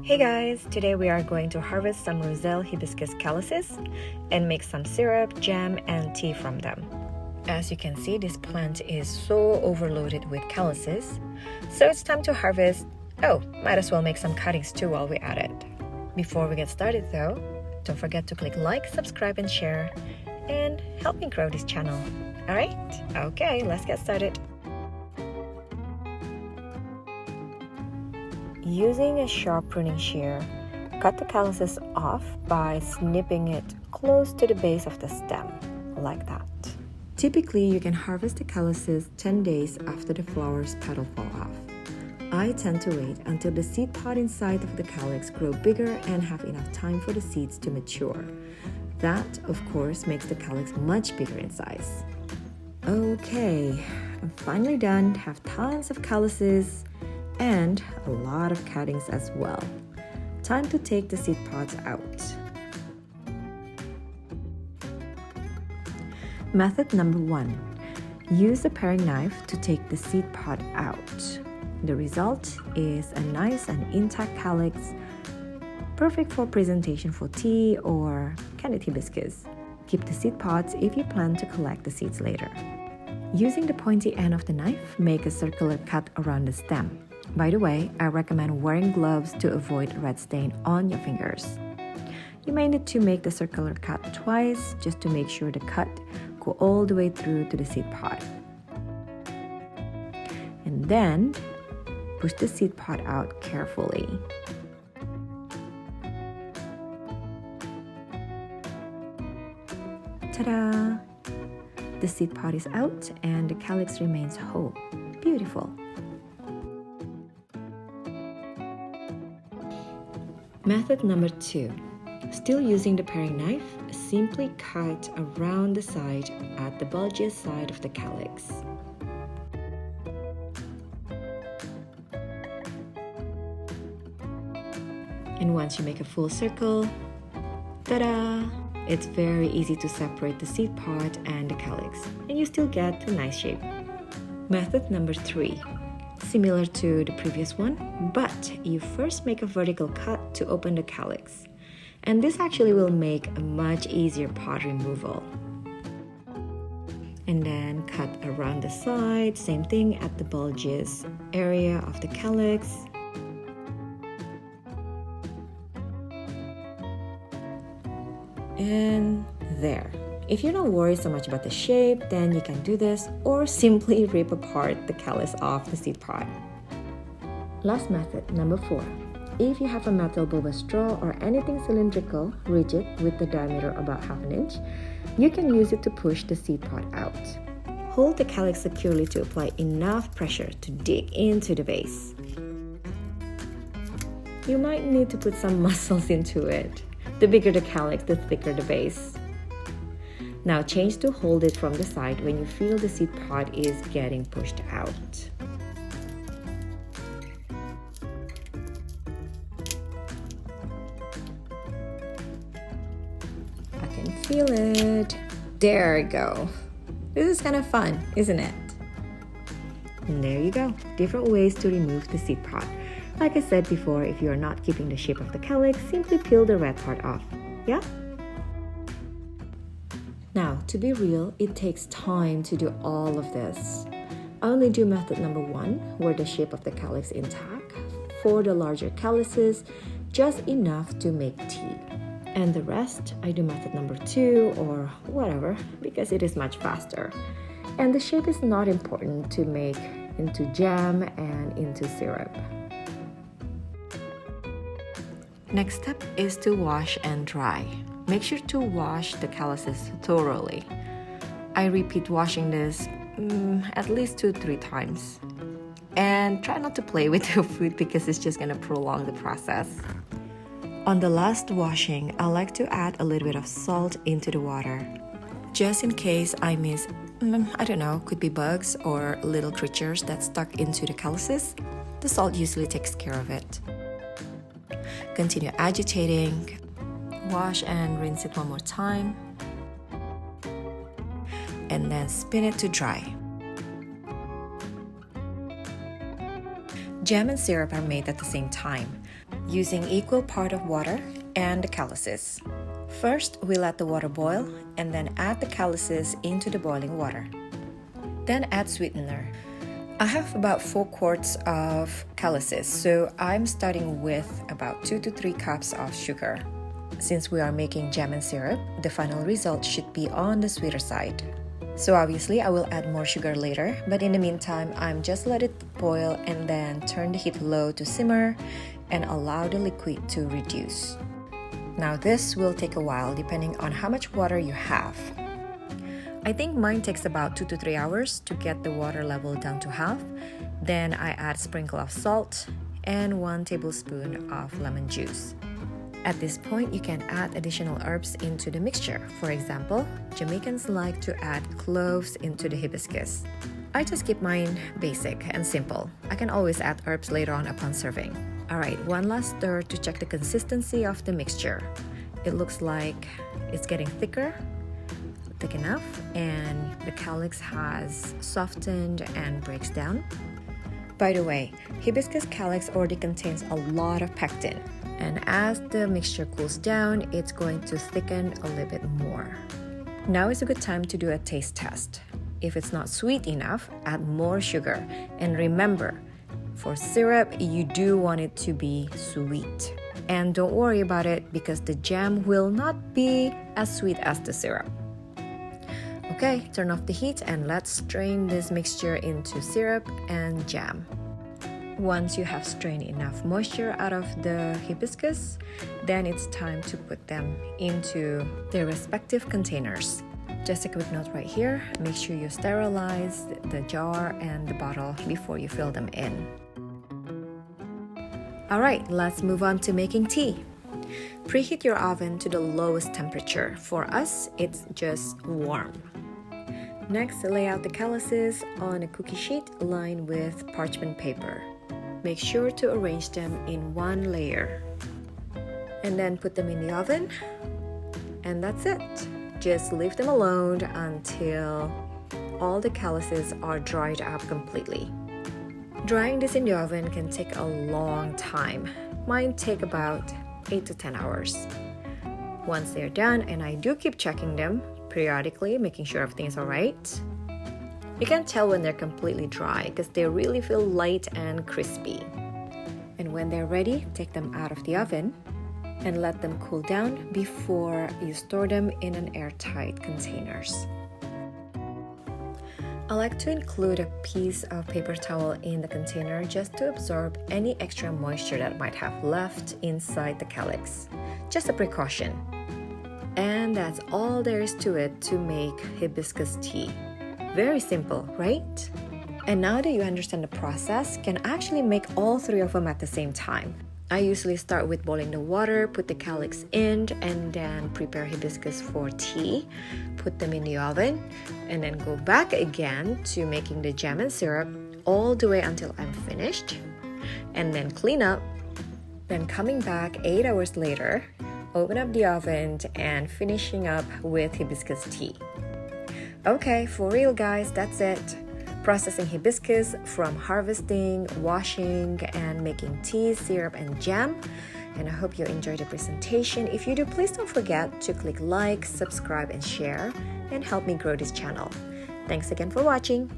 Hey guys, today we are going to harvest some Roselle Hibiscus calyces and make some syrup, jam, and tea from them. As you can see, this plant is so overloaded with calyces, so it's time to harvest. Oh, might as well make some cuttings too while we're at it. Before we get started though, don't forget to click like, subscribe, and share, and help me grow this channel. Alright? Okay, let's get started. Using a sharp pruning shear, cut the calyces off by snipping it close to the base of the stem, like that. Typically, you can harvest the calyces 10 days after the flower's petal fall off. I tend to wait until the seed pod inside of the calyx grow bigger and have enough time for the seeds to mature. That, of course, makes the calyx much bigger in size. Okay, I'm finally done. Have tons of calyces and a lot of cuttings as well. Time to take the seed pods out. Method number 1. Use a paring knife to take the seed pod out. The result is a nice and intact calyx, perfect for presentation for tea or candied hibiscus. Keep the seed pods if you plan to collect the seeds later. Using the pointy end of the knife, make a circular cut around the stem. By the way, I recommend wearing gloves to avoid red stain on your fingers. You may need to make the circular cut twice just to make sure the cut go all the way through to the seed pod. And then push the seed pod out carefully. Ta-da! The seed pod is out and the calyx remains whole. Beautiful! Method number 2. Still using the paring knife, simply cut around the side at the bulgiest side of the calyx. And once you make a full circle, ta-da! It's very easy to separate the seed pod and the calyx, and you still get a nice shape. Method number 3. Similar to the previous one, but you first make a vertical cut to open the calyx. And this actually will make a much easier pod removal. And then cut around the side, same thing at the bulges area of the calyx. And there. If you don't worry so much about the shape, then you can do this or simply rip apart the calyx off the seed pod. Last method, number 4. If you have a metal boba straw or anything cylindrical, rigid with the diameter about ½ an inch, you can use it to push the seed pod out. Hold the calyx securely to apply enough pressure to dig into the base. You might need to put some muscles into it. The bigger the calyx, the thicker the base. Now change to hold it from the side when you feel the seed pod is getting pushed out. I can feel it. There we go. This is kind of fun, isn't it? And there you go. Different ways to remove the seed pod. Like I said before, if you are not keeping the shape of the calyx, simply peel the red part off. Yeah? Now, to be real, it takes time to do all of this. I only do method number 1, where the shape of the calyx is intact. For the larger calyces, just enough to make tea. And the rest, I do method number 2 or whatever, because it is much faster. And the shape is not important to make into jam and into syrup. Next step is to wash and dry. Make sure to wash the calyces thoroughly. I repeat washing this at least 2-3 times. And try not to play with your food because it's just going to prolong the process. On the last washing, I like to add a little bit of salt into the water. Just in case I miss, could be bugs or little creatures that stuck into the calyces, the salt usually takes care of it. Continue agitating. Wash and rinse it one more time. And then spin it to dry. Jam and syrup are made at the same time. using equal part of water and the calyces. First, we let the water boil and then add the calyces into the boiling water. Then add sweetener. I have about 4 quarts of calyces, so I'm starting with about 2 to 3 cups of sugar. Since we are making jam and syrup, the final result should be on the sweeter side. So obviously I will add more sugar later, but in the meantime, I'm just let it boil and then turn the heat low to simmer and allow the liquid to reduce. Now this will take a while depending on how much water you have. I think mine takes about 2 to 3 hours to get the water level down to half. Then I add a sprinkle of salt and 1 tablespoon of lemon juice. At this point, you can add additional herbs into the mixture. For example, Jamaicans like to add cloves into the hibiscus. I just keep mine basic and simple. I can always add herbs later on upon serving. Alright, one last stir to check the consistency of the mixture. It looks like it's getting thick enough, and the calyx has softened and breaks down. By the way, hibiscus calyx already contains a lot of pectin, and as the mixture cools down, it's going to thicken a little bit more. Now is a good time to do a taste test. If it's not sweet enough, add more sugar. And remember, for syrup, you do want it to be sweet. And don't worry about it because the jam will not be as sweet as the syrup. Okay, turn off the heat and let's strain this mixture into syrup and jam. Once you have strained enough moisture out of the hibiscus, then it's time to put them into their respective containers. Just a quick note right here, make sure you sterilize the jar and the bottle before you fill them in. Alright, let's move on to making tea. Preheat your oven to the lowest temperature. For us, it's just warm. Next, lay out the calyces on a cookie sheet lined with parchment paper. Make sure to arrange them in one layer. And then put them in the oven. And that's it. Just leave them alone until all the calyces are dried up completely. Drying this in the oven can take a long time. Mine take about 8 to 10 hours. Once they're done, and I do keep checking them periodically, making sure everything is alright. You can tell when they're completely dry because they really feel light and crispy. And when they're ready, take them out of the oven and let them cool down before you store them in an airtight containers. I like to include a piece of paper towel in the container just to absorb any extra moisture that might have left inside the calyx. Just a precaution. And that's all there is to it to make hibiscus tea. Very simple, right? And now that you understand the process, you can actually make all 3 of them at the same time. I usually start with boiling the water, put the calyx in, and then prepare hibiscus for tea, put them in the oven, and then go back again to making the jam and syrup all the way until I'm finished, and then clean up, then coming back 8 hours later, open up the oven and finishing up with hibiscus tea. Okay, for real guys, that's it. Processing hibiscus from harvesting, washing, and making tea, syrup, and jam. And I hope you enjoyed the presentation. If you do, please don't forget to click like, subscribe, and share, and help me grow this channel. Thanks again for watching.